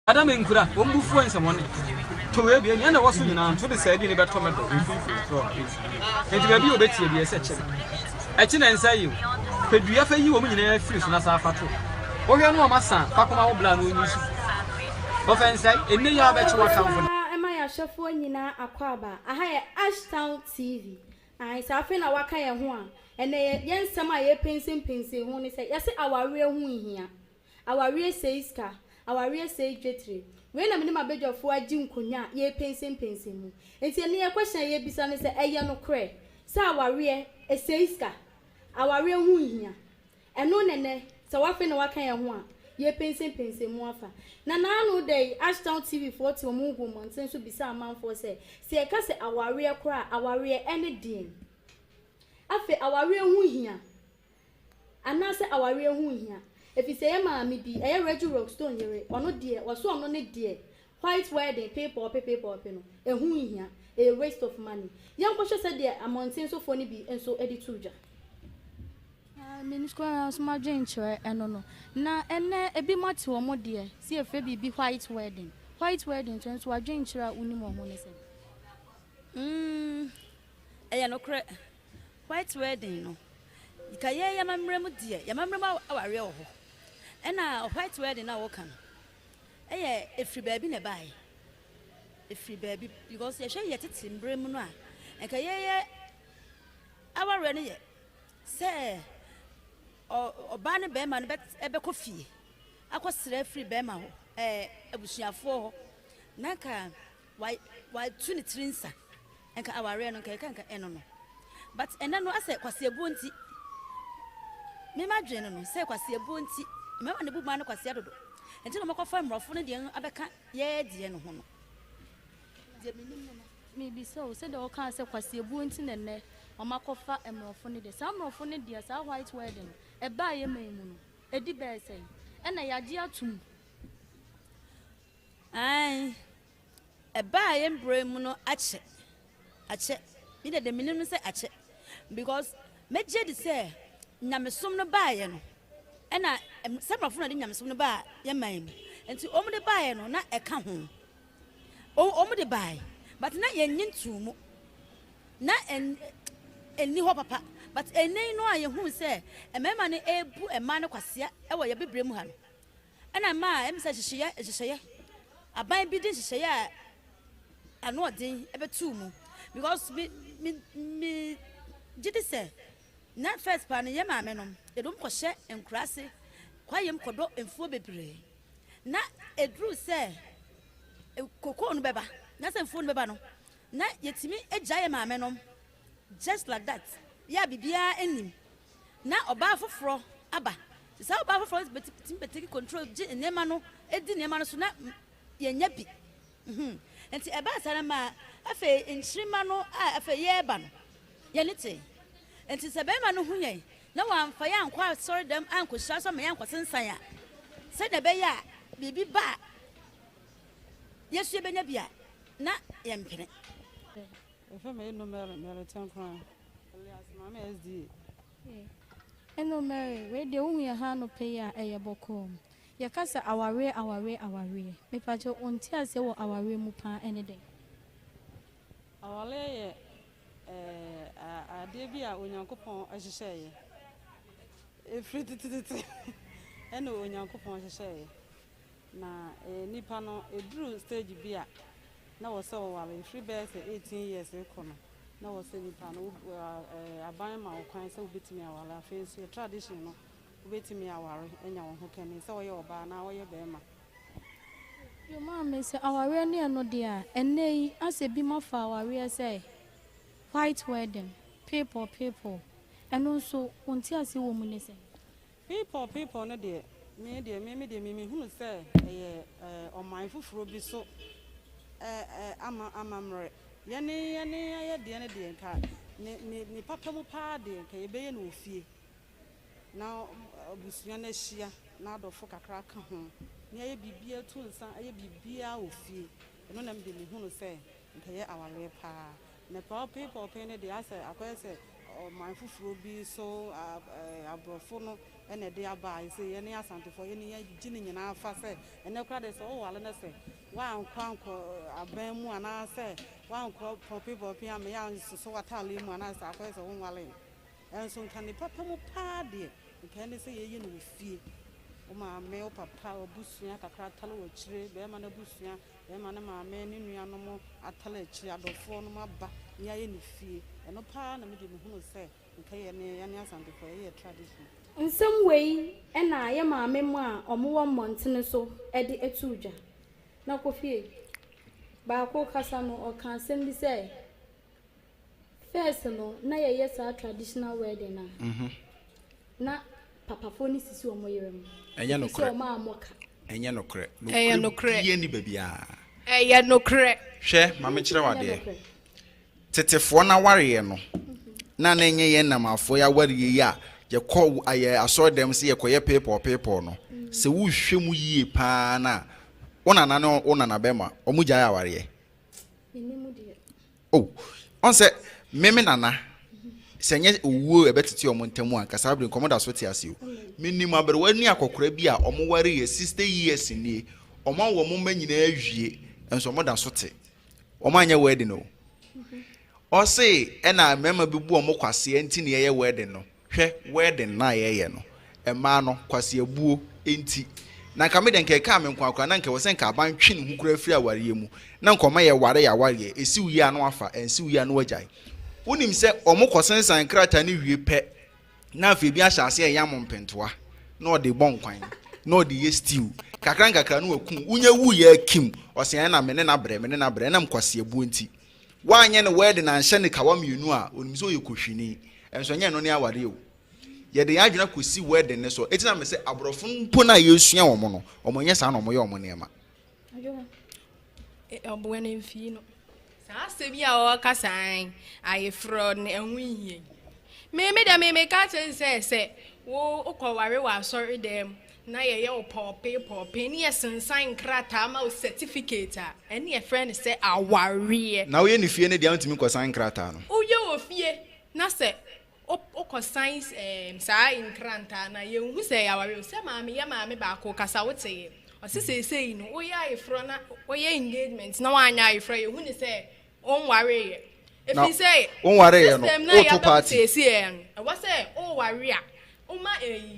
Adam Inkura, one before and someone to where the end was in to the side in about tomato. And to be a bit here, such a chin and say you. Could you ever you woman in a fish and as a fatu? Or you know, my son, Papa Blan will use. Offense, and may I bet you what am I a chef one in Aquaba? I hire Ashtown TV. I say, I feel a waka one, and they yen some my pencil when they say, yes, our real one here. Our real says car. Our real say jetry. When I'm in my bed of 4 Jim Kunya, ye pencil. It's a near question ye be son is a yano cray. So our real a says our real wound here. And no nene, so I feel no one. Ye pencil moafa. Nana no day, Ashtown TV 40 move woman, since to be some man for say a casse our real cry, our real any dean. I feel our real wound here. And now say our real wound here. If you say, Mammy, be a Reggie Rockstone, or no dear, or so no dear. White wedding, paper, a wound here, a waste of money. Young Pasha said, dear, a mountain so funny be and so edituja. Minister, my gentle, and no. Now, and a bit much or more dear. See a baby be white wedding. White wedding turns to a gentle unimo, when I no credit. White wedding, no. You can hear your mamma, dear, your mamma, our real. And now, white wedding now come. If you baby nearby. If you baby, because you shall yet it's in Bremuna. And can hear our renny. Say, or Barney Bearman, but a coffee. I was free Bearman, a bushia for Naka, why, Trinity, and our ren and can't eno. But and then I said, was your bounty. Mema general, say, was your bounty. Remember the bookman was the other. Until I'm a farm rough on the young Abaca, yeah, dear, no one. Maybe so, said all kinds of was your bounty and ne, or Macofa and more funny the summer of funny dears our white wedding, a buy a main, a dear say, and a idea too. Aye, a buy and bremuno atche. Atche, either the minimum say atche, because Major say, Namasum no buy. And I am some of them from the bar, your man, and to only buy no not a come home. Oh, only buy, but not your nin too. Not and new papa, but a name no I who say a man a boo a man of Quasia, a way a big brimhan. And I am such a share as a share. I buy bidding share. I know a day ever 2 more because me did it say. Not first pan ye mamma, a don't crochet and crassy, quiet codo and 4 baby. Not a drew say a cocoon beba, nothing phone bebano. Not yet me a giant mamma, just like that. Ya be beer in him. Now a bar for fro, abba. It's our bar for us, but take control in Nemano, a dinner man so not ye nappy. And see a bass I fay in Shrimano, I fay ye ban. Yanity. And it's a beman who ye. No one for young quite sorry them uncle shall some young was in Saya. Said the bear, be back. Yes, you be nebia. Not yemping. If I made no maritime crime, Mamma SD. And no, Mary, where the only a hand of pay a bocom. Your casa our rear. Me patch on tears our rear mupa any day. Our lay. Dear be out when your coupon as you say. If free to and no when your coupon as you say. Now, a Nipano, a drew stage beer. Now was so while in 3 bears 18 years in corner. Now was a Nipano, a buy my kind so bit me our face, a traditional wait me our and your who can so your bar now your bema. Your mamma say our rear near no dear, and nay, as a beam of our rear say. White wedding, people, and also until I see woman is people, no dear. Me, who say, on my foot will be so. I'm Yanni, I had the end card. Ni papa party, can you be no fee? Now, Busiana Shia, now the folk a crack home. Near be beer too, son, I be beer or fee. And I'm the who say, okay, our rear pa. The poor people painted the answer, I say, my food be so abrofono and a dear by say any assent for any ginning in our fast and no credit so I'll say one crown a bemu and I say one crop for people PM young so what I live when I start first own wallet and so can the papa party you can say you know fear. Oma male papa obusuya kakra tale wo chire be ma na busuya be ma na ma me ni nua no mo atale chire adofo no maba nya ye ni fie eno pa na me de me hunu se nka ye ne asante for ye tradition in some way na ye ma me mu a omo wo montene so e de etuja na ko fie ba ko kasa no o kan sem bi se first no na ye yes traditional wedding na na papa phone sisi omo yerem Enya no kre. Enya no kre. Enya no kre. Ye ni bebia. Enya no kre. Hwe, ma me kire wade. Tetefo na ware no. Na na enye ye namafo ya ware ye a ye kɔ aye asɔdem se ye kɔye paper no. Se wo hwɛ mu yie pa na. Ona na bema. Omu gya ya ware ye. Oh, on se meme nana. Senye owo ebetiti omontemu an kasabri nkomoda so tiase o minim abere wani akokora bi a omoware ye 60 years ni oma wo mo manyina awie enso moda so te omanye wedding no o say na mema bi bu omokwase enti ne ye wedding no hwe wedding na ye no ema no kwase abuo enti na nka me den ke ka me nkwa na nka wo sen ka ban twi ne hukura firi aware mu na nkoma ye ware ya ware esi wi anu afa ensi wi anu agyan unim se omokosensan krata ni wie pe na afi bi ahyase e yam mpentoa na ode bonkwan na ode ye stew kakran kakra no akun unye wu ye kim osen na mene na bre na mkwase abu nti wanye ne wede na nhye ne kawa mienu a onim se oyekohwini enso nye no ne aware o ye de adwena kosi wede ne so etina me se abrofo mpo na yesua wo mo no omonye sa na omoye omo nema ajo obo ene mfi no sa bi a o kasan aye fraud ne enwihie me ka se wo okoware wa sorry dem na ye o pope ni sensan krata ma o certificate a ene ye friend say aware na wo ye ni fie ne dia ntimi kosan krata no wo ye o fie na se o science sa inkranta na ye hu se aware se maame ba ko kasa wo te o se no wo ye aye fro na wo ye engagement na wanya aye fro ye hu ni se on worry if you say on worry no auto party say what say oh worry a uma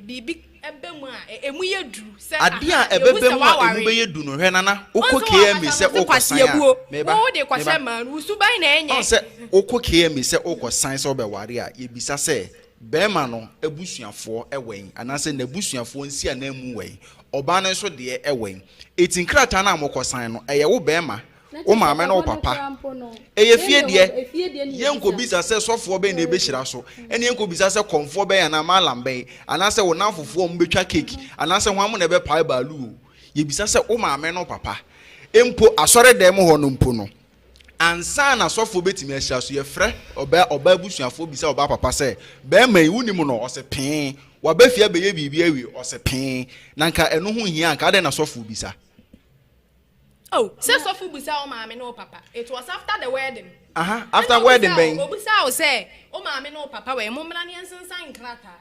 bibi ebemu a emu yedu say ade a ebebemu a emu be yedu no hwe nana okokee mi say okosan a meba wo de kwase man usuban na enye on say okokee mi say okosan say obeware a yebisa say bema no ebusuafo ewen anase na ebusuafo nsi ana mu wen oba no so de ewen etinkrata na amokosan no eye wo bema o maame no papa eye fie de yenko bisa se sofo be na ebehira so ene yenko bisa se konfo be ya na malam be anase wo nafofo mo betwa cake anase ho am na be pai balu ye bisa se o maame no papa empo asore dem ho no mpo no ansa na sofo betimi ahia so ye frɛ oba busuafo bisa oba papa se be mai wunim no ose pin wa ba fie be ye bibia wi ose pin na nka eno ho hia nka de na sofo bisa. Oh, say so fu busa o maame no papa. It was after the wedding. After wedding ben. Obusa o say o maame no papa we mo mra ne ensensan krata.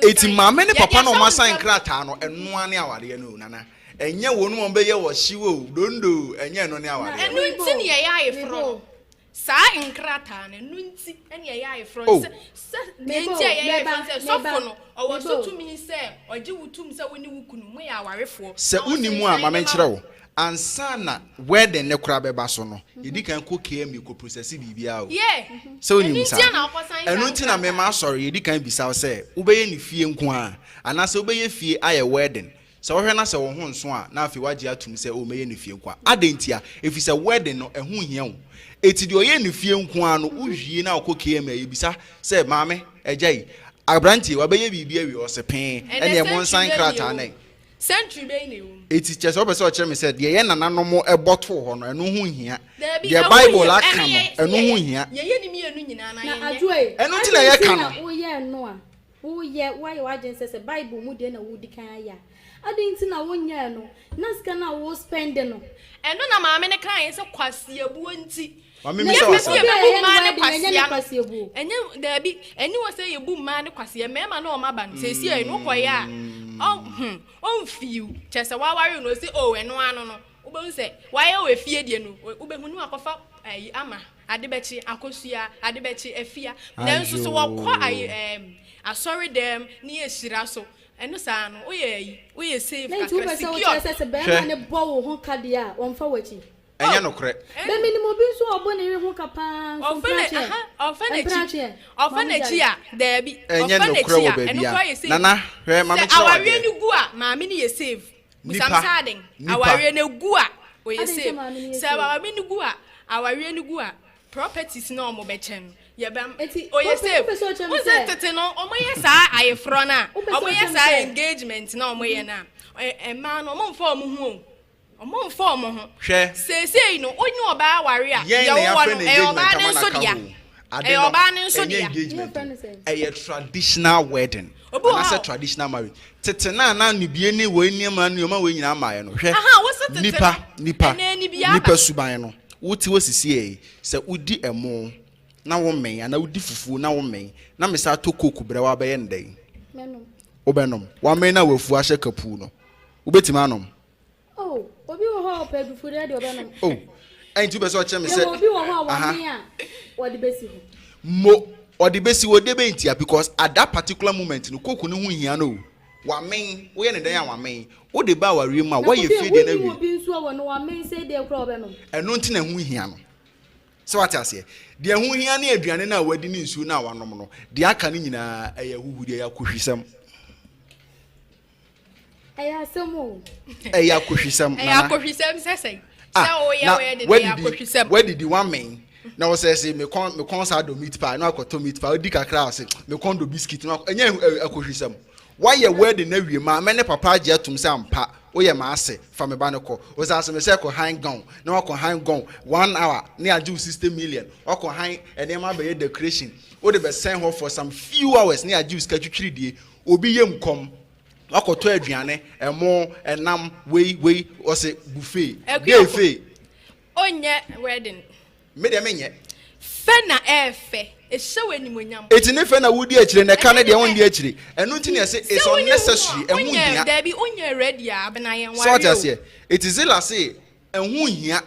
Eti maame ne papa no ma san krata no eno ane aware no nana. Enye wonu mo be ye wo hyiwo dondo enye no ne aware. Enu nti ne ye ya efro. Sa nkrata ne enu nti ene ye ya efro. Se ne nti ye ya efro se sofo no o wo so tumi se oje wutum se woni wukunu mo ya awarefo. Se unimu a maame nkyere wo. Ansana wedding ne kura beba so no yedikan ko KM ko process bibia o so ni msa enu nti na me ma sorry yedikan bisa o say wo beye ni fie nko a anase wo beye fie aye wedding so wo hwe na se wo ho nso a na afi waje atum say o meye ni fie nko a adentia efi say wedding no ehu hia wo eti de oye ni fie nko a no uhwie na ko KM e bisa say maame ejai abranti wa beye bibia wi o se pen ene e mon san krata na century be ne wo eti chese obeso kire me said ye nananom eboto ho no enu hu hia the bible aka no enu hu hia ye ni mienu nyina na ye enu ti na ye ka no wo ye no a wo ye why you agent say bible mu de na wo di kan ya adi nti na wo nya no na ska na wo spend no enu na maame ne kan ye se kwase abuo nti Mami me so say enye there be anyone say you boom man kwase me ma na o maba no say see no koye a on feel chese wa ware no say oh eno ano no ube say why we fie die no ube hunu akofa ayi ama adebechi akosua adebechi afia then so wo kwa ayi sorry them ni esira so eno sa no we safe ka secure say be ma ne bo wo ho kade a won fa wachi enya no kre be minimum bi so obo ne ho kapa so ofenechi a there be enya no kre wo ba bia nana hwe ma me che aware ni gu a ma me ni ye save musamsading aware ne gu a we ye save se aware ni gu a aware ni gu a properties na omo be chen ye bam o ye save o se tete no omo ye sa ayefro na omo ye sa engagement na omo ye na e ma no omo mfa omo hu omo mfa omo ho hwe se no onyu oba aware a ye wo no e oba ne nso dia e oba ne nso dia a traditional wedding and as a traditional marriage tete na nubie ni we niam na yoma we nyina amaye no hwe nipa suban no wuti wosisi e se udi emo na wo men ana udi fufu na wo men na me sa to koku bre wa be ye ndai obenom wa men na wafu ahye kapu no ubetima anom obi wo ho pe dufu de obenom aintu be so che me se obi wo ho wa men a wodi besi ho mo odi besi wo de be ntia because at that particular moment no koku no hu hia no wa men wo ye ne dan wa men wo de ba wa rie ma wo ye fie de na wi obi nso wo no wa men say de kro obenom eno nti na hu hia no so what ase de hu hia na aduane na wadi ni nsu na wanom no de aka ni nyina eye huhuri ya kohwisam eya kohwisam sesey so ye we de kohwisam where did the one men na wo say me kon sa do meat pie na akoto meat pie odi kakra ase me kon do biscuit na enya akohwisam why ye wedding na wie ma me ne papa age atum se ampa wo ye ma ase fa me ba ne ko wo say me say ko hang gown na wo ko hang gown 1 hour na age 60 million wo ko hang ene ma be decoration wo de be send her for some few hours na age ska twitwiri die obi yem kom akoto aduane emo enam we wo say buffet dey fe onye wedding me de menye fe na efe ehyewe nimonyam etine fe na wudi akire ne ka ne de won di akire enu ntine ese is unnecessary ehun hia there be onye ready abena yen wari so just here it is la say ehun hia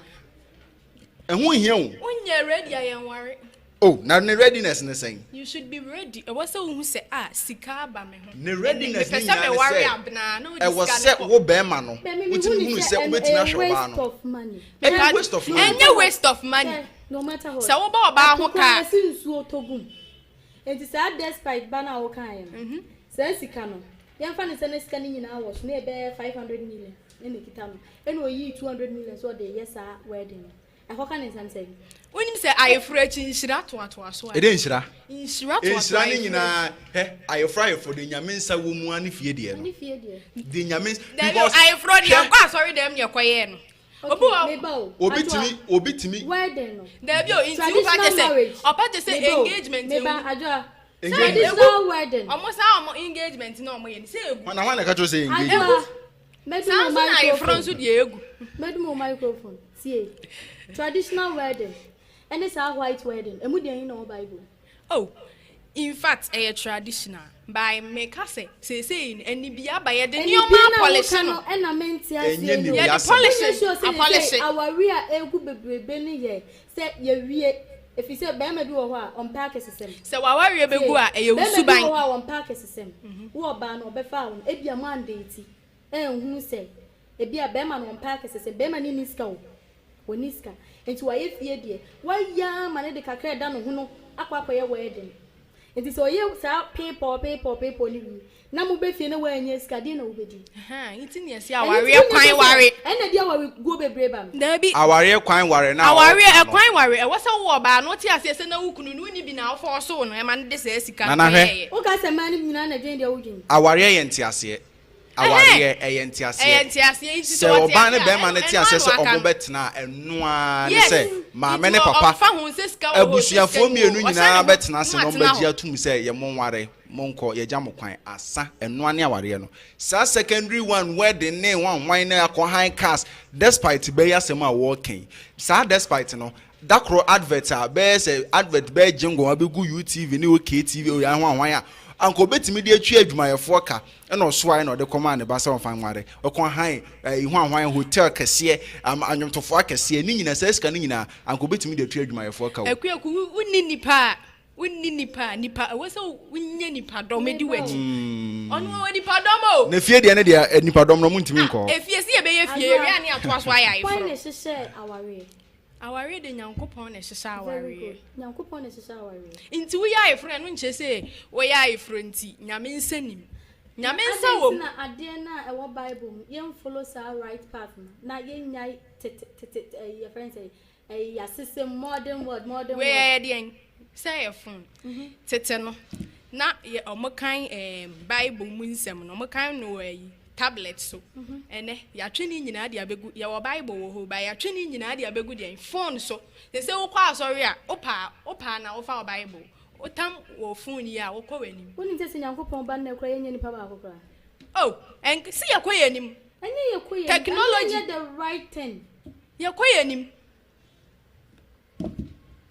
o onye ready yen wari na ne readiness ne saying you should be ready e was who say sika ba me ho ne readiness ni na me wari abena no e was say wo be ma no wutimi hu say obetimi ahwe ba no waste of money any waste of money no matter what so wo ba ho ka sinsu otogum enti say despite bana wo kan em say sika no yemfa ne say ne sika ni nyina wo so na e be 500 million ene kita no ene oyi 200 million so de yes wedding I hope can say when you say I fry chinshira to aso e dey nshira nshira ni nyina I fry for the nyamensa wo mu ani fie de no the nyamen because I fry the akwa sorry dem ne koye no obi timi wedding no there be o into paje say engagement traditional wedding almost how engagement no mo ye say egu na wan na ka to say engagement Medmo microphone. See, traditional wedding, and it's a white wedding. And we didn't know Bible. Oh, in fact, a traditional by make us say, and be by the new polishing. And I meant polishing. Our real ego be ye. Say ye if you say Bama do on pack system. So our real be go on pack system. Who ban or be found, it be a mandate. And who say, it be a Bama on pack system, Bama in Niska. Woniska enti waye fie de why ya mane de kakra da no hono akwakwa ye wedding enti so ye sa people ni wi na mo be fie na wa anya ska de na wo bedi enti ne ase aware kwan ware ena dia wa go bebre ba na bi aware kwan ware na aware kwan ware e wasa wo ba no ti ase se na wukunu no ni bi na ofo so no e mane de se sika na hwe o ka se mane nyina na dwen dia wudwen aware ye nti ase aware enti ase se oba ne be ma ne ti ase se omo betena enua ne se ma me ne papa abusuafo mienu nyina betena se no bagia tum se ye monware monko ye gya mokwan asa enua ne aware no sa secondary one wedding ne wan na akọ high cast despite be ya se ma working sa despite no dakro advert be say advert be jingo abegu UTV ni OKTV o ya hwan a anko betimi de atwa adwumayefo ka e no so na de command ba say ofan nware okon han hwan hotel kese anwomtofo akese ni nyina say sika ni nyina anko betimi de atwa adwumayefo ka akuaku wunni nipa wese wunye nipa dom edi waji onu wadi padom o na fie de ne de nipa dom no muntimi nko efie si ebe ye fie wi ani ato aso aya ifro why ne hye aware de nyankopon na hye aware nyankopon na hye aware nti wo ya ifro no nche se wo ya ifro nti nyame nsanim nyame nsa wo na ade na e wo bible yen follow sa right path na yen nyai your friend say ya system modern world we de say your phone tete no na ye omokan bible mu nsem no omokan no tablet so ene ya twini nyina de abegu ya wo bible wo ho ba ya twini nyina de abegu de phone so se wo kwa asori a opa na wo fa wo bible otam wo phone ya wo kwa wani woni tese nyankopon ba na kura yenye nipa ba akokra oh en si ya kwa yanim enye ye kwa ye technology the right thing ya kwa yanim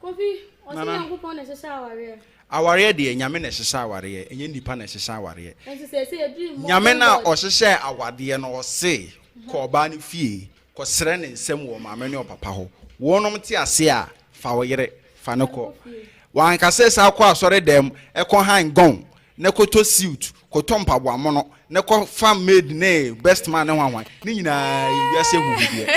kofi o si nyankopon na hye aware aware de nyame na hye aware enye nipa na hye aware enso se ye dream nyame na o hye awade no o se ko ba ne fie ko sere ne nsem wo maame ne opapa ho wonom ti ase a fa wo yere fa ne ko wan ka se sa kwa asore dem e ko han gon ne ko to suit ko to mpabo amono ne ko fam made ne best man ne hwanwan ni nyina wiase gugu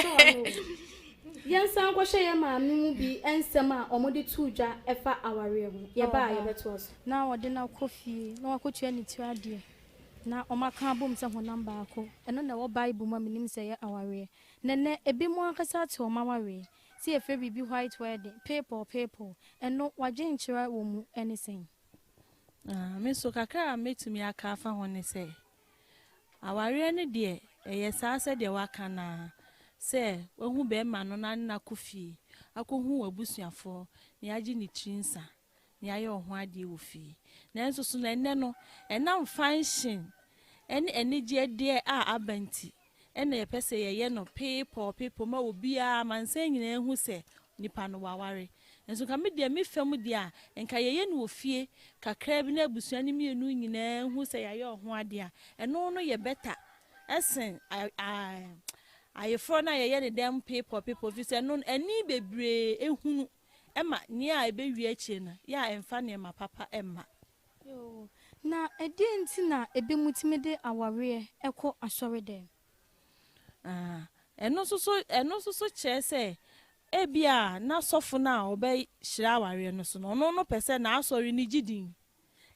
Yansan kwa sheye maami mu bi ensem a omode tuja efa aware ho ye ba ye beto so na wode na kofi na wakotua ni tu ade na omaka bom se ho namba ako eno na wo bible ma minim se ye aware nene ebi mu akasa te o maware si efe bibi white wedding people eno waje nchira wo mu anything me so kakra metumi aka afa ho ne se aware ne de eye sa se de waka na se wohu be ma no na kofi akohu abusuafo ne age ni trinsa ne aye ho ade wo fi na enso so na enne no enam function ene je de a abanti ene ye pese ye no people ma obi a manse nyina ehu se nipa no waware enso ka me de me fam de a enka ye no ofie kakra bi na abusua ne mienu nyina ehu se ye ho ade a eno no ye better esen ayefro na ye ne dem people fi se no ani bebre ehunu ema ni a ebewi achi na ya emfa ne ma papa emma yo na edi enti na ebe mutime de aware ekọ asori dem eno so che se ebia na sofo na obe hira aware no so no pese na asori ni gidin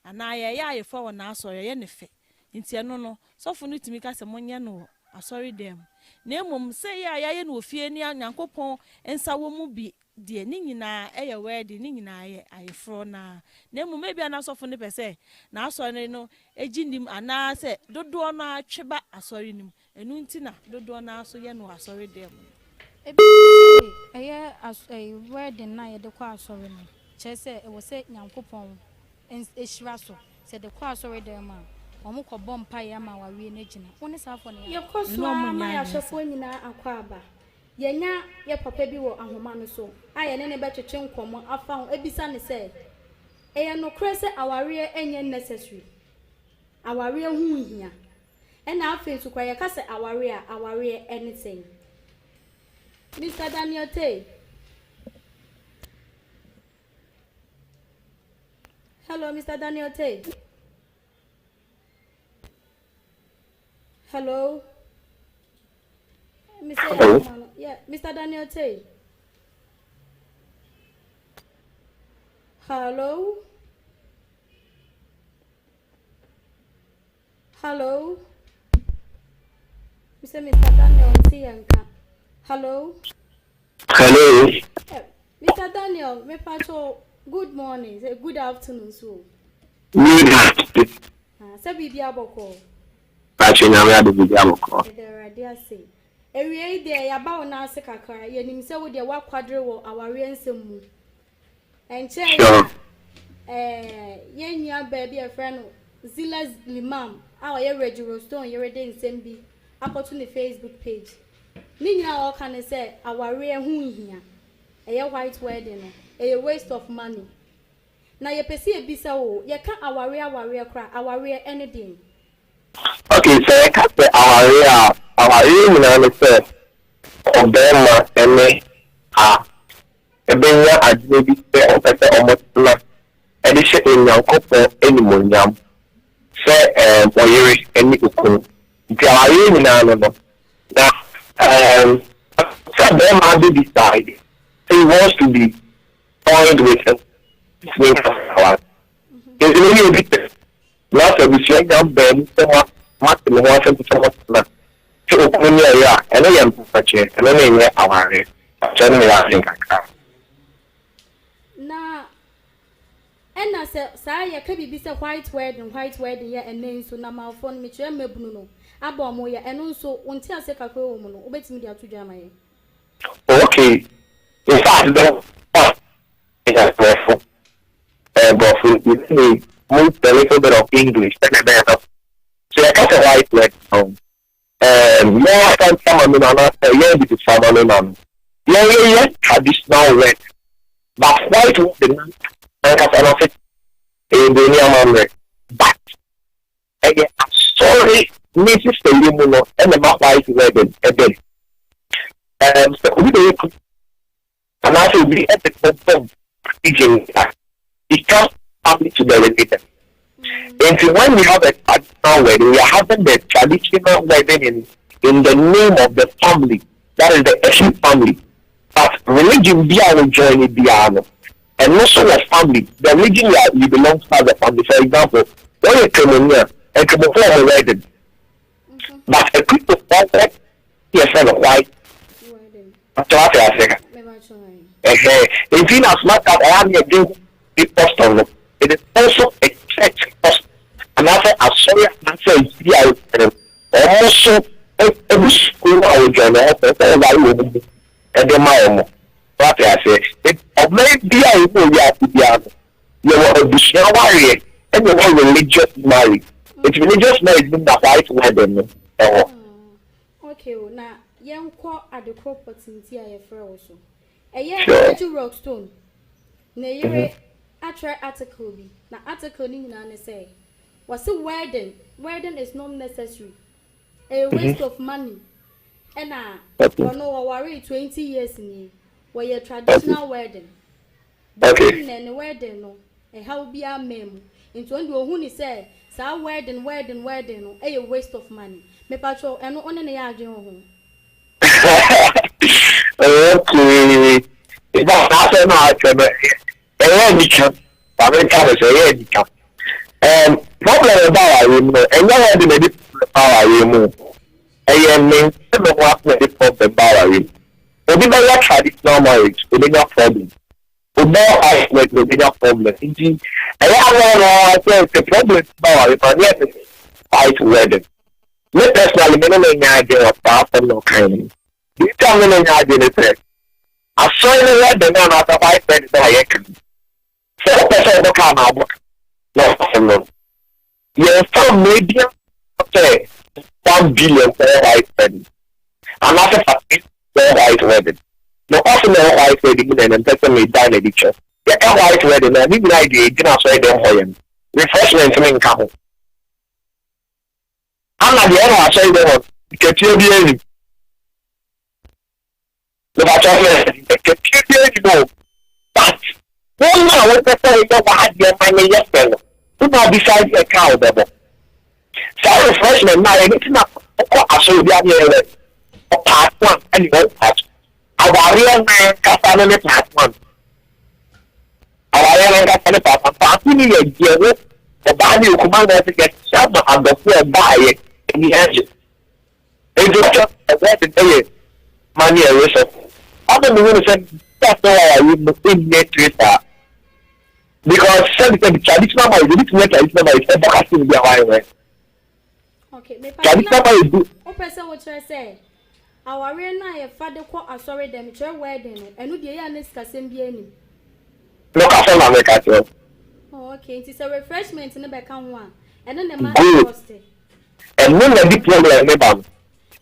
ana ye ya ayefro na asori ye ne fe nti eno no sofo no timi ka se monye no asori dem na emom se ya no ofie ni Nyankopon ensa wo mu bi de ni nyina eye wedding ni nyina ye ayefro na emom e bia na sofo ne pese na asori no ejinim ana se dodo no atweba asori nim enu nti na dodo na aso ye no asori dem ebi eye wedding na ye de kwa asori no che se e wo se Nyankopon ehira so se de kwa asori dem a omo ko bompa ya ma wawie na gina woni safo ne ye koso ama ya hwefo nyina akwa aba ye nya ye papa bi wo ahoma no so aye ne betwetwe nkomo afa ho ebisa ne se eye no krese aware enye necessary aware hu hia ena afa su kwa ye ka se aware anything Mr. Daniel Tay. Hello Mr. Daniel Tay. Hello. Hello. Yeah, Mr. Daniel Tay. Hello. Hello. Mr. Daniel Tay. Hello. Hello. Mr. Daniel, me pacho good morning. Say good afternoon so. Good afternoon. Say bibi aboko. Pacho nyame abibi aboko. There dia say. Ewie dey ya ba wona ase kakara. Ye nim say wo dey wa kwadre wo aware nsem mu. Enche ye nya ba bi e friend Zilas Limam. Our ye Reggie Rockstone ye ready nsem bi. Akoto ne Facebook page. Ni nyina o kan say aware hu hia. a white wedding, a waste of money. Now you perceive bisa o, you can't aware cry, aware anything. Okay, so I can't say our real say of them and a better at maybe say of better almost not edition in your couple anymore yam. Say or you any ukun. The our real now some them have to decide. He wants to be joined with him. It's really a bit. Lots of the shake down Ben, somewhat much in the water to someone. So, when you are, and I am purchased, and then you are generally I think I can. Now, and I said, Sire, can be a white wedding, yeah, and names so now my phone, Mitchell Bruno, Abomoya, and also until I say a woman, obey me to Jamaica. Okay. In fact, though, it has careful. But with me, move a little bit of English, so I got a white leg home. More than someone on us, with someone on. Yeah, traditional red. But white woman, I got an office in the near memory. But, again, I'm sorry, Mrs. Elimuno, and the white wedding, again. So we do it, and I will be at the confirmed teaching that it comes family to the related. And when we have a traditional wedding, we are having the traditional wedding in the name of the family, that is the Asian family. But religion will join it, and also the family, the religion you belong to the family. For example, when you come in here, and come before a wedding, but a people that yes, and white. If you are smart, I am a good apostle. It is also a church apostle. And I say, I'm sorry, I say, also a school I will join the and the mile. What I say, it may be I will have to be out. You are a bishop warrior, and you are religious married. It's religious marriage in the white wedding. Okay, now. Young call at the crop opportunity I have also. A year to Rockstone. Nay, I try article be. Now, article in say, was a wedding. Wedding is not necessary. A waste of money. And I know worry 20 years in ye. Where your traditional wedding. Okay. And a wedding, no. A how be a mem. Into when you say, so wedding, a waste of money. Me patrol and on an yard. Okay. It's not a problem about and no one did power remove. And means what the problem power. We never traditional marriage, we did not problem. We don't have we did not problem. Indeed, I have the problem power if I get fight wedding. Let us know the idea of power from no kind. You tell me the idea. I saw the wedding on after white wedding by a can. So person come out. No. You found medium okay 1 billion for white wedding. I'm not a white wedding. No also no white wedding and person may die in a picture. You can't white wedding and even idea you know so them for him. Refreshment in come. I'm not the other say them get you be the but one now what the say you had your money yesterday. Do not decide a cow double. So refreshment now it's not so the part one and you won't touch. Our real man can part one. Our real man can part one. The body will command us to get some of the floor by it in the engine. It's just a way to money and research. Other than say that's why I would in Twitter. Because the traditional marriage, the traditional marriage is not asking their way. Okay, traditional marriage. What person would say? Our real na father call a sorry them your wedding and the year next can be any. Look at some America. Oh, okay, it is a refreshment in the back one. And then the man lost it. And when the big problem about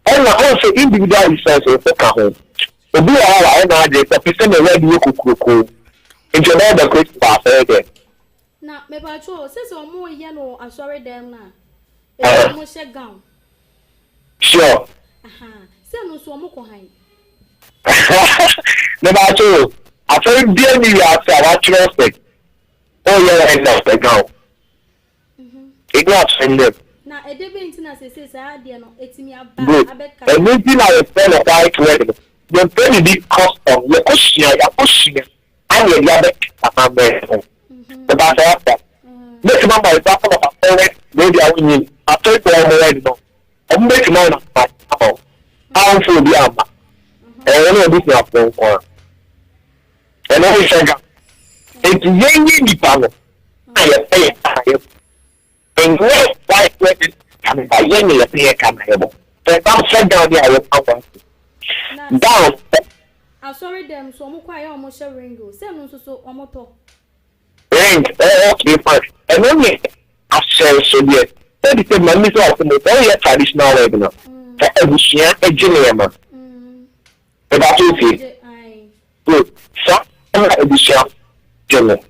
and also individual resources for home. Obi wa na de pese na we di kokoko. Into na the Christ ba fa de. Na me ba cho se se omo ye no asori dem na. E mo she gown. Sure. Se no so omo ko han. Me ba cho after dia ni ya sa wa trust. Oh yeah, and that's the gown. It was in them. Na e de be ntina se sa de no etimi aba abeka. E ni ti na e spell of white wedding. The very big custom, the question, and the other among the batter after. Make number is after a parent, maybe I win. I told you already know. And make none of my amount. How for the amma. And only a bit of one. And only second. It's young the panel. I pay. And where white wedding coming by young appear coming. So I'm set down there with our down. I'm sorry, them so much quiet almost a ringo. Send so omoto. Ring, okay, fine. And only I say so yet. That is the money of the very traditional webinar. For a share a genius. About you see. Good. Some a bishop general.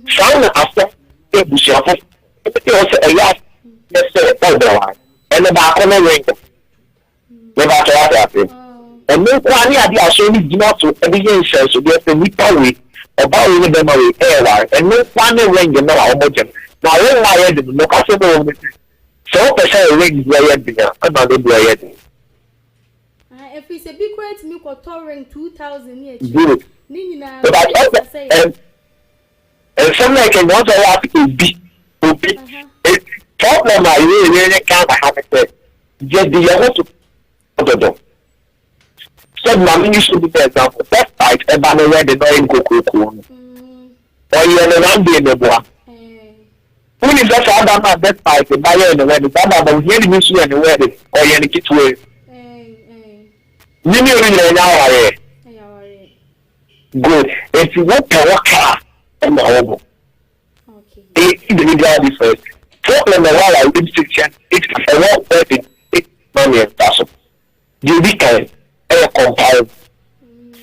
Some after a bishop. It was a yacht. Let's say otherwise. And about on a ring. Never to happen. And no one had the assembly dinner to evidence so there's a nipper way about in the memory air and no one ring the no homogen. Now when I had the no possible so person ring where dinner another where if it's a big way to me for ring 2000 years. Good. And some like a want to have to be problem I really can't have it. Just the other to said mommy used to be the example. That fight and by the way the no cocoa. Or you are not being the boy. When is that other that fight and buy in the wedding? But here you see in the wedding or you get to it. You know good. If you want to walk out and the home. The individual difference. Problem the while I did section, it's a walk wedding, it's money and possible. You be kind. Compile.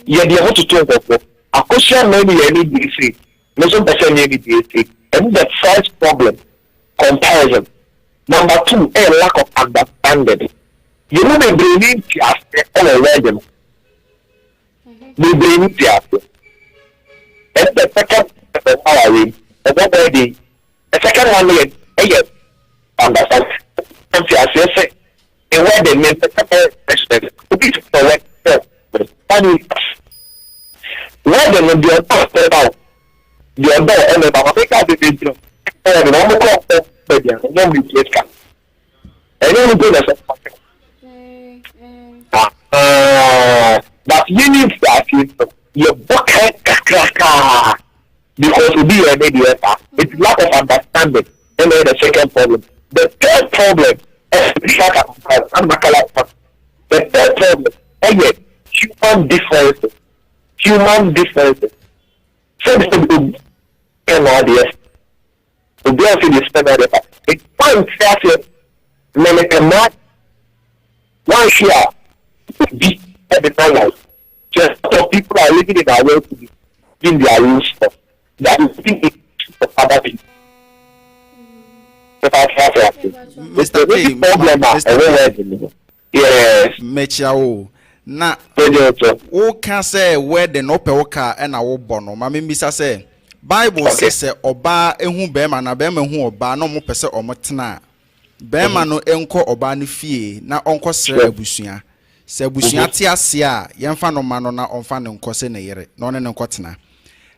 You be able to talk about a question maybe any DC, no some person any DC, and the first problem comparison. Number two, a lack of understanding. You know they bring it all already. They bring it and the second the second one is yes, understand. And I say a wedding means to be correct. Wedding will be a part about the other and about make up the video. And no more call no replace can. And then we do the but you need that your book because we be a mediator. It's lack of understanding. And then the second problem. The third problem the third problem again, human differences. So this is an audience. The girl is spending it's fine to say, man, one share be at the time. Just so people are living in our way to be in their own stuff. That is thinking of other people. Mr. P. Yes. Mechiao. Na o can say where the no peoka and a wo bono. Ma mbisa say Bible says oba ehu bema na bema hu oba no mo pese omotena. Bema no enko oba ne fie na onko sere abusua. Se abusua te ase a yemfa no ma no na onfa ne nko se ne yere. No ne nko tena.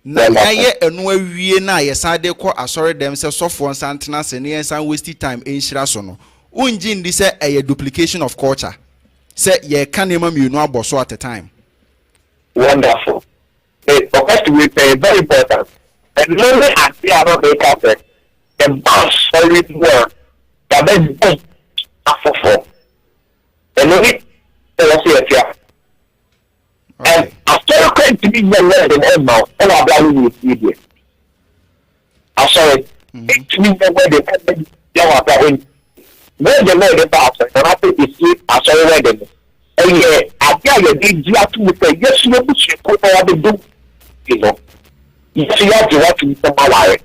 Na yaye enu awie na yesade ko asore dem se sofo nsantena se ne yensan waste time enhira so no. Unji ndi se a duplication of culture. Say ye can name you know about so at a time. Wonderful. First we pay very important. And only as we are not make up the boss solid work that then boom for. And only the and after going to be young in Emma, all our blind with media. I'm sorry. It's me where they can young where the made the box and I think it's I saw wedding. And yeah, yeah, they have to say, yes, you could have do, you know. Yes, you have to watch with some alive.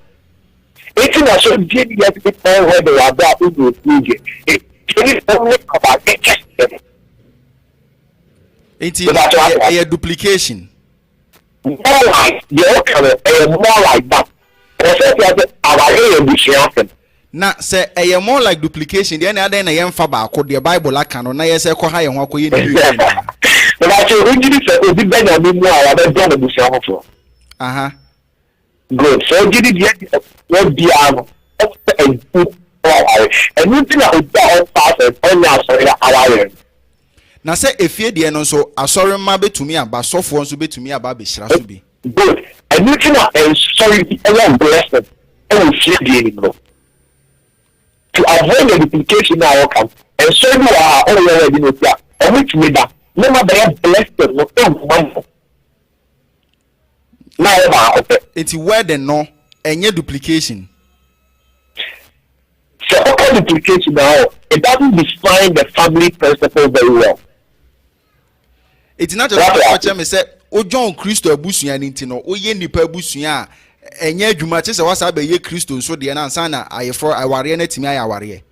It's in a certain GGIE people where they are brought into the it is only about it. It's a duplication. More like the more like that. Na say more like duplication the other na yem fa ba ko the Bible aka no na yese ko ha ye ho akoye ni bi. But I say originally say obi Benjamin mu a ba don ebusia ho fo. Aha. Good. So GGIE what be am. And you think I would pass on your sorry our. Na say efie de no so asori ma betumi aba sofo nso betumi aba be hira so bi. Good. And you think I sorry everyone blessed. And we see the no. To avoid the duplication now come and so you are already know that and which me that no matter blessed no one now it's where the no any duplication so okay duplication now it doesn't define the family principle very well. It's not just what me say o John Christo abusua ni ntino o ye nipa abusua enye adwuma che se wasa be ye Kristo nso de na ansa na ayefo aware na timi ayaware.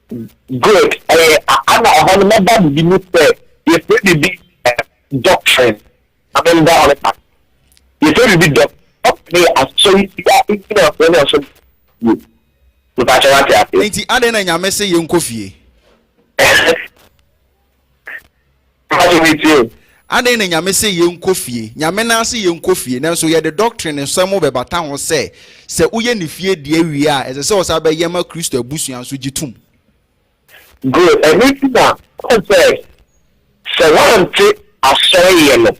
Good. I'm on remember the new say if we be doctrine I mean that all the time if we be doctrine as so you know when also you but I want to enti ade na nyame se ye nkofie how do we feel ade na nyame se ye nkofie nyame na se ye nkofie na so ye the doctrine nso mo be bata ho se uye ni fie de awie a ese se osa be ye ma Kristo abusua nso gitum. Good. And if now say so one take asori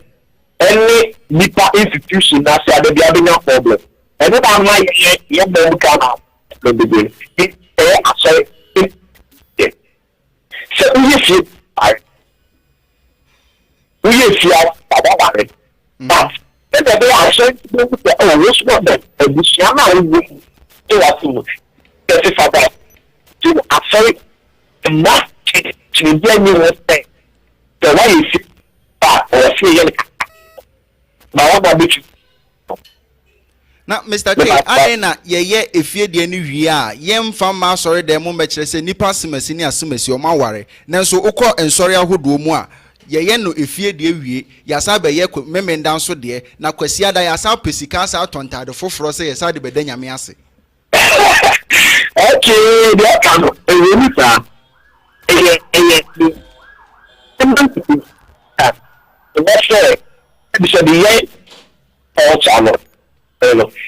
any nipa institution na say there be a problem and if am like ye be can the begin it asori so uye fie uye fie about it but if they are saying oh which one that the na we do what to specify that to asori not to get me one thing. The way you see that or see you. But what about you? Na Mr. K, adena ye efie de ni wie a yem fama sorry dem mo mekire se nipa semasi ni asemasi o ma ware nanso ukọ ensori ahodo mu a ye no efie de wie yasa be ye memenda nso de na kwasi ada yasa pesika sa tontade foforo se yasa de beda nyame ase. Okay, they can really sir. Let's say because the year all channel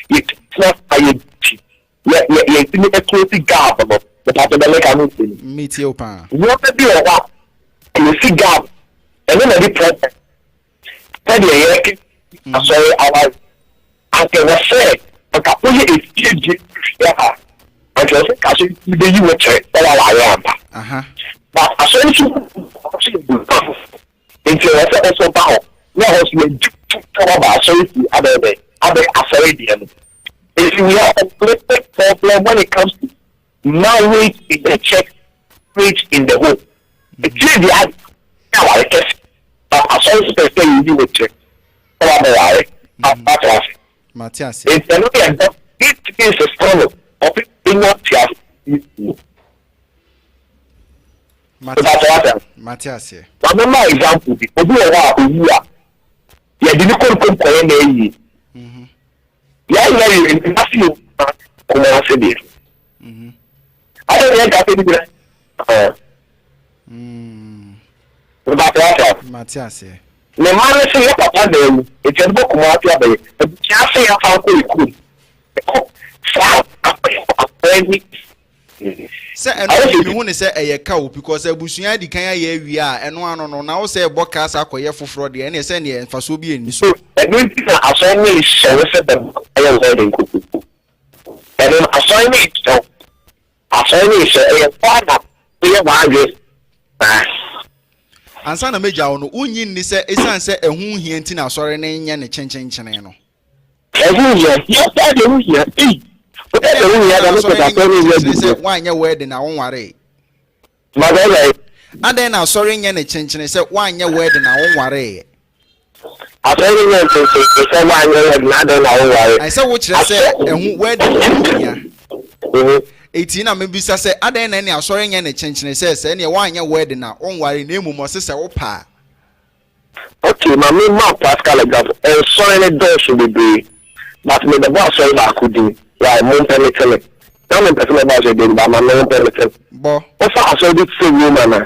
it's not you see a close gap the possibility can meet you pa what be what you see gap and then the problem that the year sorry our until was say but is yeah and also because you were check that I am but essentially into also about no was meant to talk about sorry other if you have a complete problem when it comes to marriage in the church, marriage in the home, it's really hard now I guess but as also to say you would check Matthias it's another it is a struggle of it being not just Matthias here. Remember example the obi owa owu ya di ko koye na yi ya in na fi ko ma se bi I don't get that Matthias here. Le man say ya papa dem e je bo ko ma ti abaye e ti ase ya fa ko iku sa apeni say eno you hu say eye ka o because abusuan di kan ya awie a eno ano no na wo say boka sa akoye foforo de ene say ne mfaso bi eni so enti na assignment share se dem aye wo den ko and then assignment se e father e wa age ansa na meja no unyi ni say esan say ehu hie enti na asore ne nya ne chenchenchene no ehu hie ya ta de hu hie okay the room here that look at the wedding why nya wedding na won ware magala adan na sorry nya ne chenchene say wanye wedding na wonware asori nya ntete say wanye wedding na adan na wonware I say wo kire say ehu wedding ya eti na mebisa say adan na ne asori nya ne chenchene say ne wanye wedding na wonware na emu mo se wo pa okay mama ma Pascal example and sorry ne do should be but me the boss say ba kudi ya mo permit now me person about say dey ba ma no permit bo o fa asori be say woman na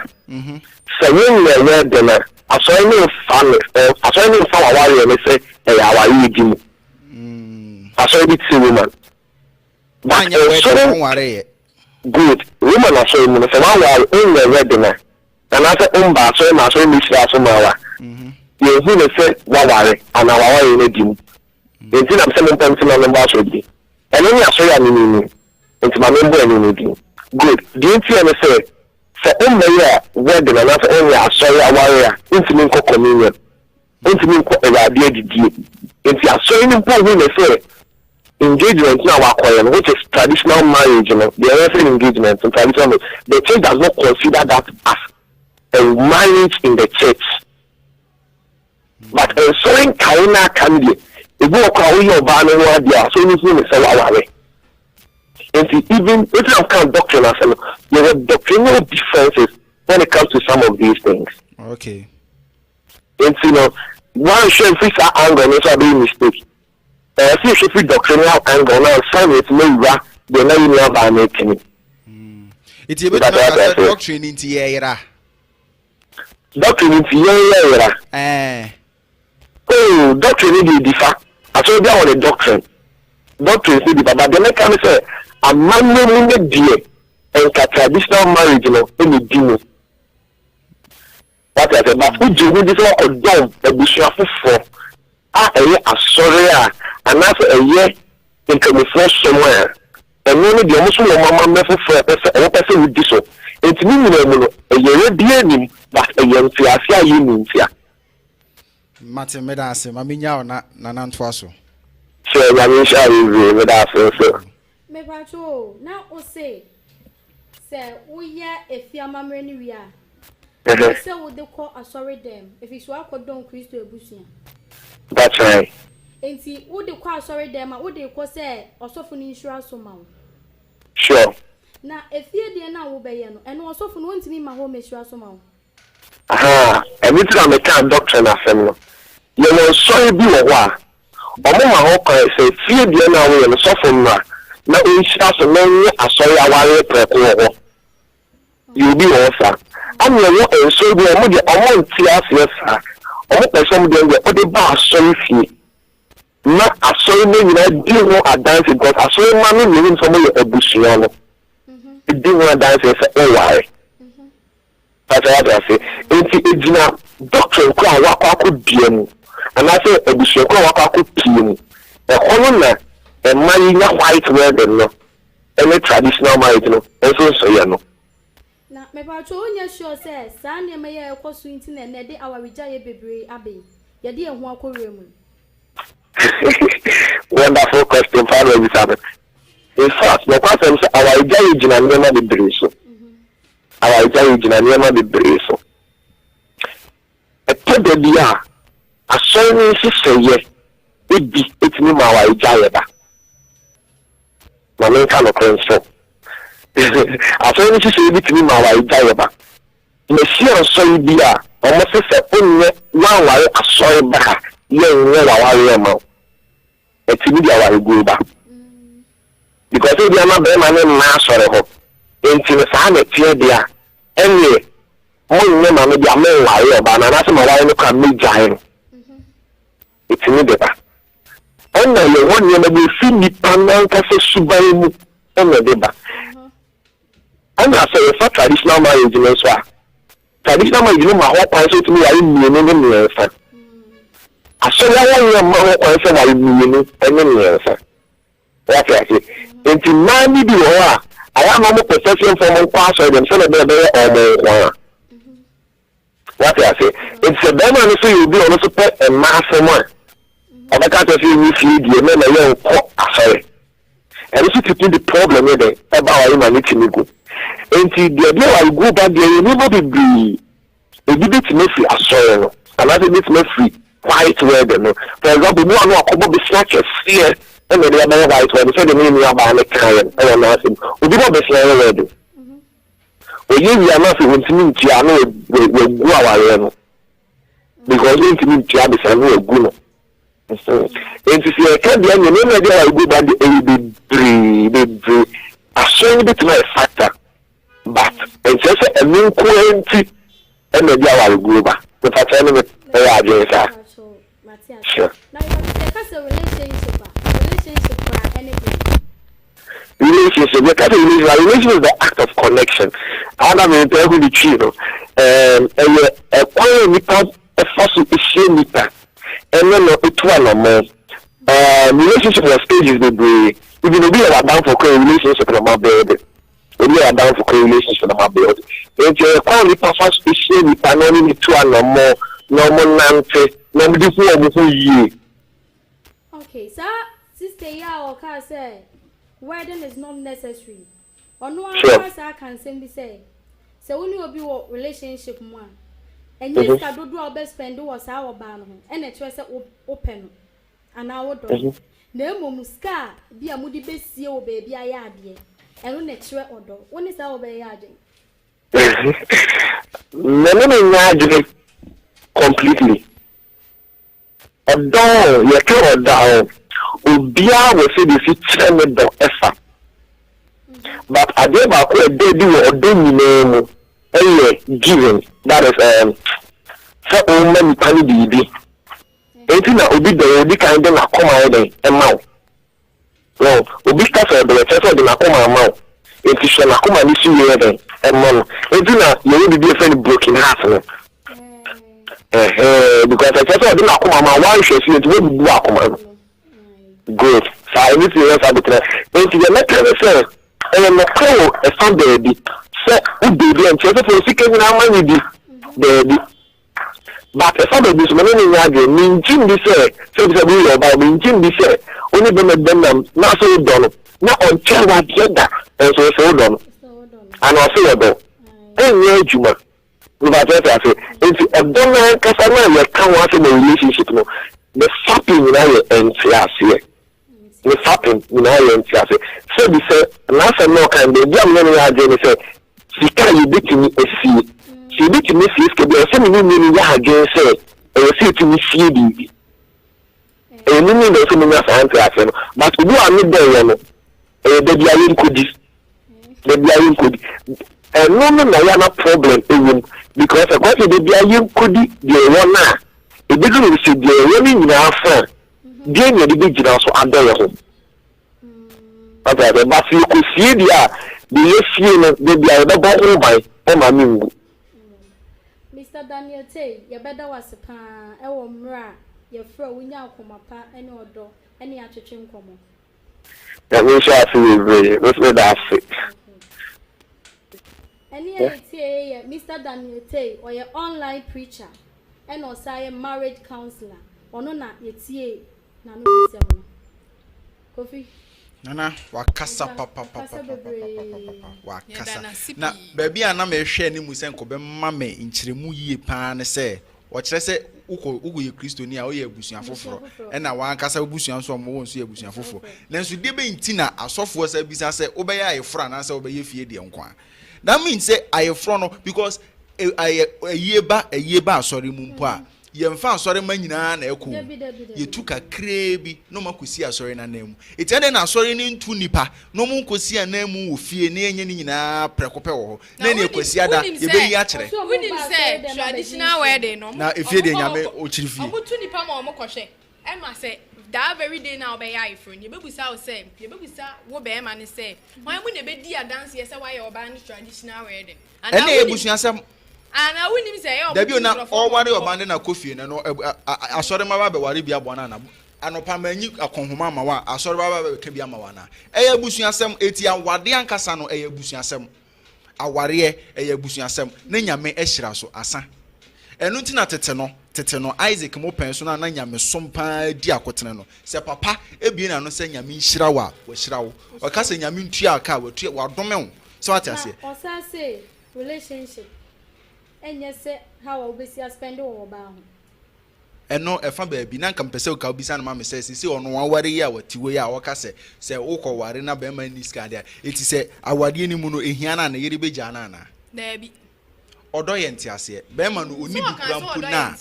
say wen ye wedding na asori ne family asori ne fa wa ware ne say e ya wa yi di mu asori be say woman but wedding wonware good woman asori mu say wa wa in ye wedding na I say ba asori ma asori mi sira so ma wa ye hu ne say wa ware ana wa ware ne di mu enti na say mo pem na number so bi ene ni asori ani ni enti ma membo ani ni di good di enti ene say for ya wedding na say ya asori aware ya enti mi nko communion enti mi nko ewade adidi enti asori ni mpo hu ne say engagement na wa koyen which is traditional marriage you know the other engagement and traditional the church does not consider that as a marriage in the church but ensuring kauna can be ego kwa wo ba no wa dia so ni fu me say wa ware and even if you can doctrine as there are doctrinal differences when it comes to some of these things okay and you know one should fix that angle no so be mistake if you should doctrinal angle now sign it no ra they know you never make it it's a bit of doctrine into era doctrine into era oh doctrine dey differ I told you on the doctrine dey differ but the next time say a man no dey and traditional marriage no any dino what I say but who do this one odom ebusuafo for asori and that's a year in come somewhere and no dey almost no mama mefo for person with this so it mean no a year dey nim but a year fiasia yi nim fia Mate medase maminya ona na nto aso so ya mi sha yi medase so me pacho na o say we ya efiamamre ni wi a say we dey call asori dem if you so akodon Kristo ebusia that's right enti we dey call asori dem we dey call say osofo ni insurance so ma sure na efie de na wo be ye no eno osofo no ntimi ma ho mesura so ma everything am can doctrine afem no you know so bi wo wa omo ma ho kan say fie de na wo no sofo na insura so na ni asori aware preko wo you be wo sa am ye wo enso bi omo de omo nti asie sa omo person de o de ba asori fie na asori me nyina di ho adance because asori ma no ni so mo ye abusuo no di ho adance say o ware that's what I say enti ejina doctrine ko awakwa ko biemu and I say abusuo ko awakwa ko piemu e hono na e man nya white wedding no any traditional marriage no so ye no na me ba cho onya sure say sa na me ye ekoso nti na ne de awarija ye bebre abe ye de ehu akowre mu wonderful question for Elizabeth in fact no kwasem say awarija ye jina ne na bebre so awarija ye jina ne na bebre so e todo dia asoni siseye ebi etimi ma awarija ye ba na me kan no krenso asoni siseye bitimi ma awarija ye ba mesi asoni bia omo sese onye na ware asori ba ye nwe wa ware ma etimi dia ware go ba because if you be man na asori ho enti sa na tie dia enye mo nne ma me dia me ware ba na na se ma ware no kan me jai etimi de ba onna ye wonye na be fini panan ka se suban mu onna de ba and I say for traditional marriage no so traditional marriage no ma ho kwa so timi ware mienu ne miensa asori awon ma ho kwa so ware mienu ene miensa what I say enti na ni bi ho a aya ma mo possession for mo kwa so dem so na be o mo kwa what I say it's a man no so you be on so put a massive one obaka to fi ni fi die me na ye ko asori and this is the problem there about why man need to go Enti the day I go back there, you never be a bit messy as well. Another bit messy white weather. No, for example, no one come be such a fear, and the other white weather. So the name you are buying a client, and nothing. We do not be saying weather. We are not going to meet you. We go our because we need to meet you. We are good. And to see a candy, and you know that I go back the a showing bit my factor. But it's just a new quality, and maybe I will go back. If I tell you, sure. Now you have a relationship or anything. Relationship, because relationship is the act of connection. I mean, tell you the truth. A quiet meetup, a fossil is shame meetup, and then it's one or more. Relationship of stages will be, even though we are down for relationship with my baby. We are down for relationship with my baby. It's a quiet meetup, is shame meetup, and only two or more, normal nante, no before you. Okay, sir, sister, yeah, or can say. Wedding is not necessary. Or no one else I can simply say. So when you be what relationship one, and yes, I do our best friend do was our ban and a choice open and our door. No more scar be a moody best see baby I add ye, and when it's your order, when is our bay adding? No, completely. A door, you can't down. Ubia will say this is the effort. But I gave up a baby or domination given that is for all many tiny baby. Anything that will be the kind of come out a mouth. No, will be cast for the chest of the Nakoma mouth. If you shall come and issue here and mom, anything that you will be a friend broken half. Because I just said, why should you see it will be welcome. Good. So I need to answer the question. If you make a say, and the crow a son baby, so who baby and children for seeking our money, baby. But a son baby is many again, mean Jim be said, so it's a real about mean Jim be said, only them not so done, not on child like that, and so done. And also about. And yeah, Juma. But I say, if you don't because I know you can't want in a relationship, no, the fapping in our NCS here. The fapping in our NCS. So we say, last and no kind of young men are going to say, she can't be to me a seed. She beat me, she could be a semi million again, say, and you see to me, she did. And you need also mean as but we are not there, the Biarin could. The Biarin could. And no problem even because of what the Biarin could be one now. It didn't see the running in our phone. Then the big also under your home. But you could see the Biarin bottle by Emma. Mr. Daniel Tay, your better was a pan, your fro, we now come up, any order, any attention common. That we shall see, let's let us see. Any Mr. Daniel Tay, or your online preacher, and also a marriage counselor, or no, not yet, Nano, Coffee. Nana, wakasa papa wakasa na baby ana me hwe ni mu senko be mame nchiremu yie pa ne se o kire se uko ye kristoni a o ye abusuan foforo e na wankasa abusuan so mo won so ye abusuan foforo nanso de be nti na asofo sa bisa se obe ya ayefro na se obe ye fie de nkwa that means say ayefro no because ayeba asori mu mpo a yemfa asori ma nyina na ekwo yetuka krebi no makosi asori na nemu etiade na asori ni ntu nipa no mu nkosi anemu wo fie na enye ni nyina prekope wo ho na ne ekosi ada yebe yi a kire unim say traditional wedding no na efie de nyame o kiri fie omutu nipa ma o mokohwe e ma say that very day now be ya ifro ni bebusa o say bebusa wo be ma ne say wan mu ne be di dance ye say why your band traditional wedding and na ebusuan sem ana wunim say e Dabi na all ware obande na kofi no asore ma ba be ware bia bona na anopa manyi akonhoma ma wa asore ba be ka bia ma wa na eya busuasem eti awade ankasa no eya busuasem aware eya busuasem na nyame ehira so asa enu nti na tete no Isaac mo pen so na nyame sompa di akotene no se papa ebie na no se nyame nhira wa hira wo o ka se nyame ntua aka wa dome wo So what I say? Or say relationship. And yes, how we see spend all about. And no, if I'm baby, nan can pursue Calbisan mamma says, see on 1 worry hour, 2 way hour case, say, Oko Warina Bema in this cadia. It is a Awadiani Muno in Hiana and Yeribe Janana. There be. Odoyenti ase bema no oni bi krampo na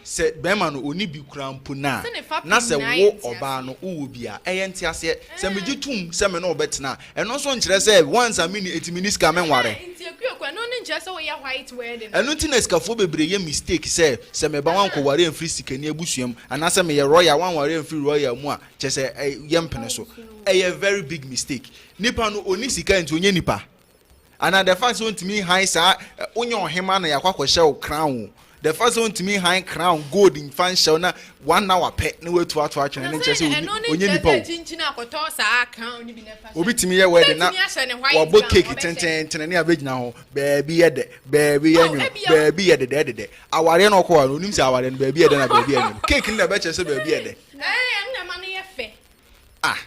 se bema no oni bi krampo na na se wo oba no wo bia eyenti ase se megitum se me no obetena eno so nkire se once a minute 8 minutes ka menware enti akuakwa no ne nkire se wo ya white wedding eno ti na skafo bebre ye mistake se me ba wan ko ware amfiri sikani abusuam ana se me ye royal wan ware amfiri royal mu a che se ye mpene so a very big mistake nipa no oni sika enti onye nipa. And the first one to me high sir, onyo hema na yakwa shell crown. The first one to me high crown gold in fan shell na 1 hour pet no way to attract and just onye nipa. Chinchina akoto sa crown ni bi na fa. Obi timi ye wedding na obo cake ten na abegina ho baby ye de baby ye nyu baby ye de aware na okwa no nim se aware no baby ye de na baby ye nyu cake na be che se baby ye de. Na ma no ye fe. Ah.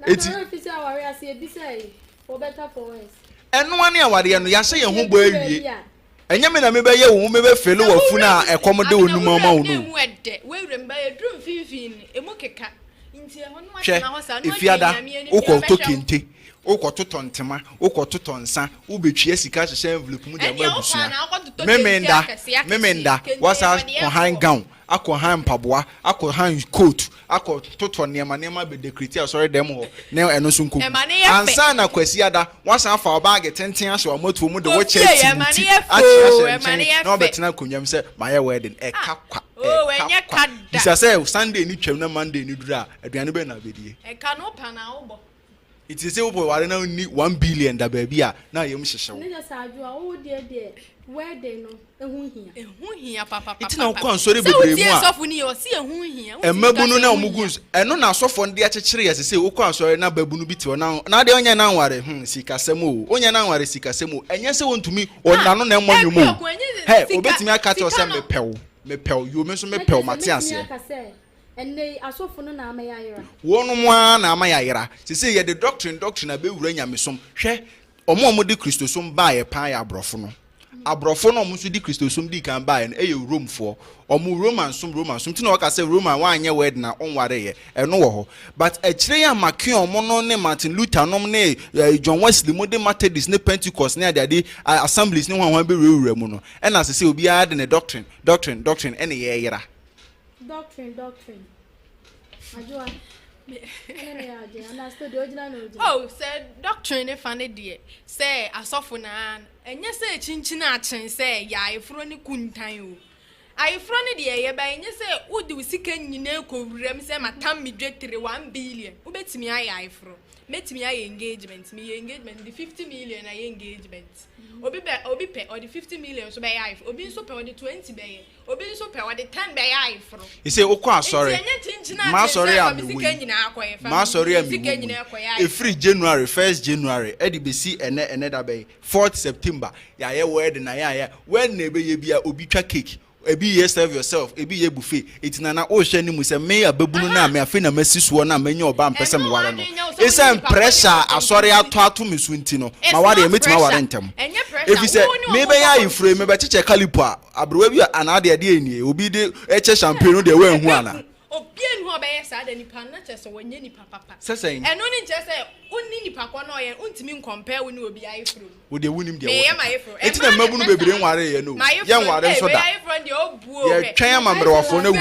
Eti official aware ase e bi say for better for worse. Eno ane aware no ya se ye ho bo awie enye me na me be ye wo me be fele wa fu na ekomde onuma ma wo no we remember ye drum finfin emu keka nti ho no na ho sa no ifiada ukoto kente ukoto tontema ukoto tonsa ubetwie sika hye envelope mu de ma busua memenda wasa ko han gown akọ han mpaboa akọ han coat akọ toto niema be decorate sorry dem ho na eno so nkom ansa na kwasi ada wasan fa bag tenten ahwe omoto mu de wo che ti na obetena konyam se my wedding e kakwa enye kada bisa se Sunday ni twam na Monday ni dura aduane be na bedie e ka no pa na wo it is say wo ware na ni 1 billion da ba bia na yem hyehye wo ne just adu a wo de wedding no ehun hia papa itina wo kon sori bebre mu a sofo ni o si ehun hia emabunu na omugun eno na sofo ndi akekere ya sese wo kon sori na babunu bi te na de onya na nware sikasem o onya na nware sikasem o enye se wontumi onano na emmɔ nwum he obetimi aka te o se mepew yo me so mepew mate ase enne asofo no na amayira wono mu a na amayira sese ye the doctrine abewura nyamesom hwɛ omo de Kristosom ba ye pa ya abrofo no abrofo no musu di Kristosom di kan ba en eye Rome fo omo Roman som ti na waka say Roman wa anye word na onware ye eno wo ho but a kire ya make omo no ne Martin Luther nom ne John Wesley mo de Methodist ne Pentecost ne ade assemblies ne hwan be rewura mu no e na say obi a de ne doctrine ene ye yera doctrine ajua oh say doctrine funny dear say asofo na enye say chinchina achen say ya ifro ni kuntan o ayifro ni de ye ba enye say udi usika nyina ekowuram say matam midwetre 1 billion ubetimi ayi ayifro metimi ayi engagement mi engagement the 50 million ayi engagement obi pe or the 50 million so be ayi obi so pe or the 20 be obi so pe or the 10 be ayi fro he say okwa sorry ma sorry am ma sorry am every January 1st January edibesi ene da be 4th September ya ye wedding na ya when na be ye bia obi twa cake ebi ye serve yourself ebi ye buffet itina na o hwe ni mu se me ababunu na me afi na masisuo na menye oba mpese me ware no esa pressure asori ato mesu nti no ma ware emetima ware ntem ebi se me be ya ifure me be cheche calipo abrewa bi anade ade eni obi de eche champagne no de we hu ana obien hu obeye sa da nipa na chese wanye nipa papa sese eno ni chese onni nipa kwa no ye untimi compare we ni obi ayefro wo de wunim de wo eti na mabunu bebre nware ye no ye nware so da ye twan amamrewafo na wu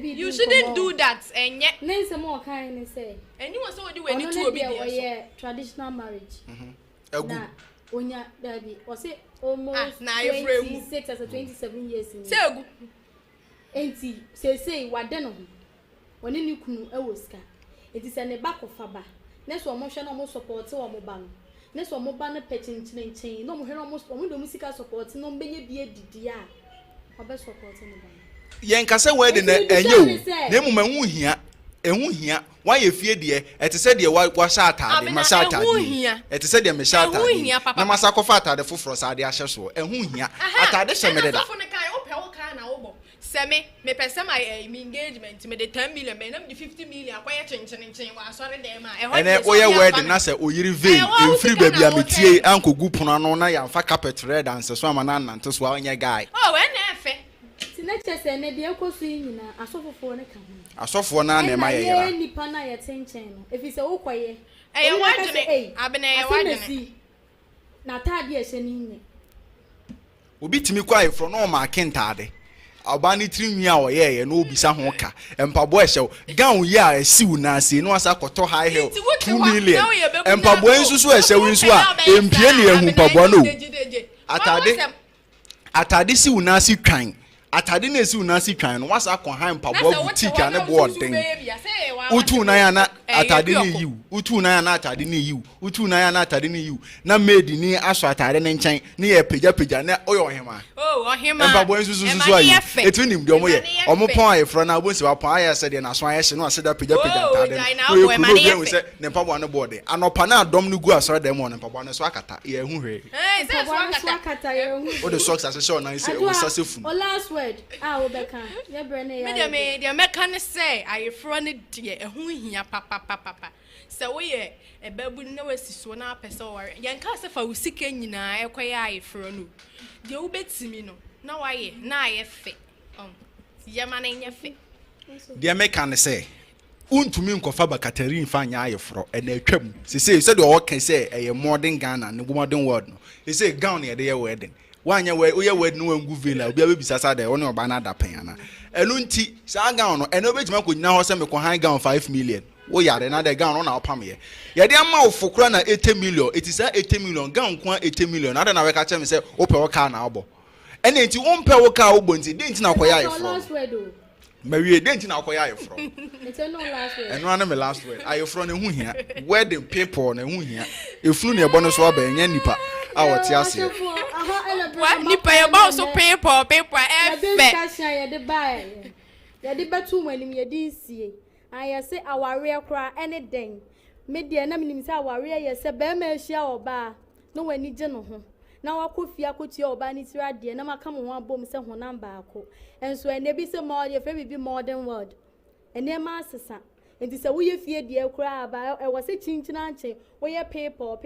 you shouldn't do that enye nense mo kan ni say anyone so we ni to obi dey traditional marriage na onya dabi o say almost 26 or 27 years in say egu enti say wade no woni ni kunu e wo ska enti se ne bakofa ba ne so mo hwe no mo support wo mo ba no ne so mo ba no pechinchin no mo hwe no mo do musika support no mbenye bie didi a obe support no ba yen kase wedding na enye o na mu manwu hia ehun hia wa ye fie de ete se de wa sha atade ma sha atade ete se de me sha atade na masa kofa atade foforo sa de ahye so ehun hia atade hye me de da so ne kai o pe o ka na wo bo se Semi, me pesa my engagement, me the 10 million, me the 50 million, quiet chain, was sorry, them. And oya wedding, I say, oh, you reveal, in free baby, I'm a uncle Gupuna, no, I am for carpet red and so swam and to swallow your guy. Oh, and Sinetches and the uncle seeing a sofa for a come. I saw for none, and my Nipana at 10 channel. If it's all quiet, I've been a Natadia Shanine. Obi timi kwai from no ma kentade abani trinwi a oye na obisa ho ka empabo ehyew gown ye a siw na se no asa koto high hill 2 million empabo ensusu ehyew nsu a empie ne ehu pabo no atade siw na si twan atade na siw na si twan no wasa kon han pabo boutique ane board den utu na ya na atade ni yiw utu na ya na atade ni yiw utu na ya na atade ni yiw na made ni aso atade ne nchen ne ye peja na oyo ohema ohema empabo ensusu ayi etu nim de omo ye omo pon aye fro na abonsi wa pon aye se de na so aye hye no ase da peja atade no ye kuno se ne empabo ne board anopa na adom no gu aso de mo ne empabo ne so akata ye hu hwe se so akata ye hu o de socks ase show na se o sase fu o last word obeka ye brene ya me de meka ne say aye fro ne de ehu hia papa se wo ye ebabu ne wasiso na apese wo yen ka se fa usika nyina ekoya aye fro no de wo betimi no na waye na aye fe ye ma na nye fe de meka ne say untumi nkofa ba Catherine fanya aye fro e na atwam se de o kan say eye modern Ghana ne modern world no e say gown ye de ye wedding wanya we oye wedding no wangu vela obi abisa sa de woni oba na da pen ana enu nti sa gown no eno betima ko nyina ho se me ko han gown 5 million wo yare na de gown no na opam ye de ama ofokura na 80 million it is 80 million gown kwa 80 million na we ka che me se ope wo ka na obo ene nti wo mpe wo ka obo nti de nti na koya ye fro Marie de nti na koya ye fro it's no last word eno na me last word aye fro ne hu hia wedding people ne hu hia efunu ne ebo no so aba enya nipa a wote ase what nipa ye ba so people ye de buy ye de betu manim ye de sie aye se aware kra ene den me de na minim se aware ye se be ma ahia oba no wani je no ho na wakofia kotie oba ni tira de na maka mo ho abom se ho namba ako enso ene bi se mo ye fe bi modern world ene ma asesa enti se wo ye fie de kra aba e wo se chinchina anche wo ye people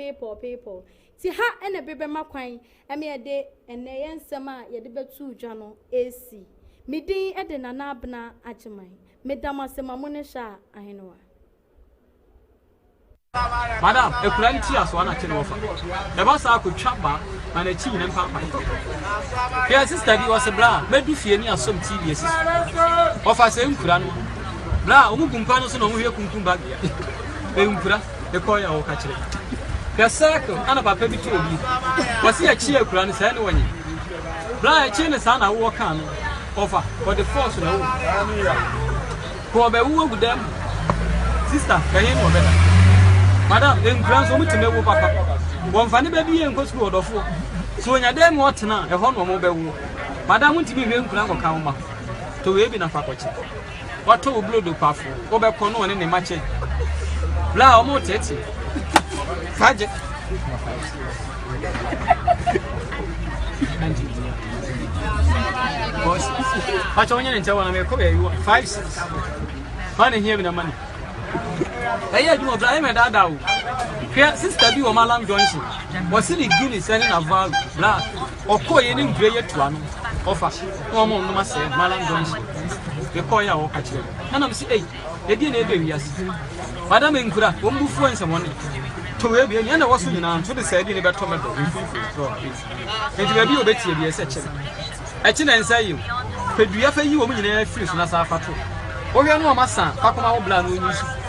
ti ha ene bebe makwan eme ye de ene ye nsem a ye de betu dwa no esi midin e de nana abna ageman medamasema mo ne sha ahenoa Madam, a plenty as one at offer. The boss I could chop back and a chin and papa. Your sister was a bra, maybe fear as some tedious. Of us, Umprano. Bra, Umumpanos and Omu Kumba. Umpra, the coin or catch it. The circle, and a papa between was he a cheer grants anyway. Bra, a chin is an I walk on offer for the force of the poor Bewu with them. Sister, can you know better? Madam, in grants only to me, papa. One funny baby and goes to the four. So when you're there, what now? A home mobile. Madam, won't be very grand or Kama to wave in a faculty. What to blow the puff over Cono and in the match. Blah, more tetty. Fudge. But on your tell one of you 5 6. Money here with the money. Hey, you are and that sister be Malam Johnson. Was silly Guinness sending a valve, black, or coin in gray to one offer. No more, no must say, Malam Johnson. The coin or catch you. And I'm saying, they didn't baby, yes. Madame Incura, won't move for someone to where be any other was in an to the side in about tomato. And to be obeyed to be a section. I didn't say you. Could you ever you woman in a fish and as a patrol? Or you know, my son, Papa Blanc.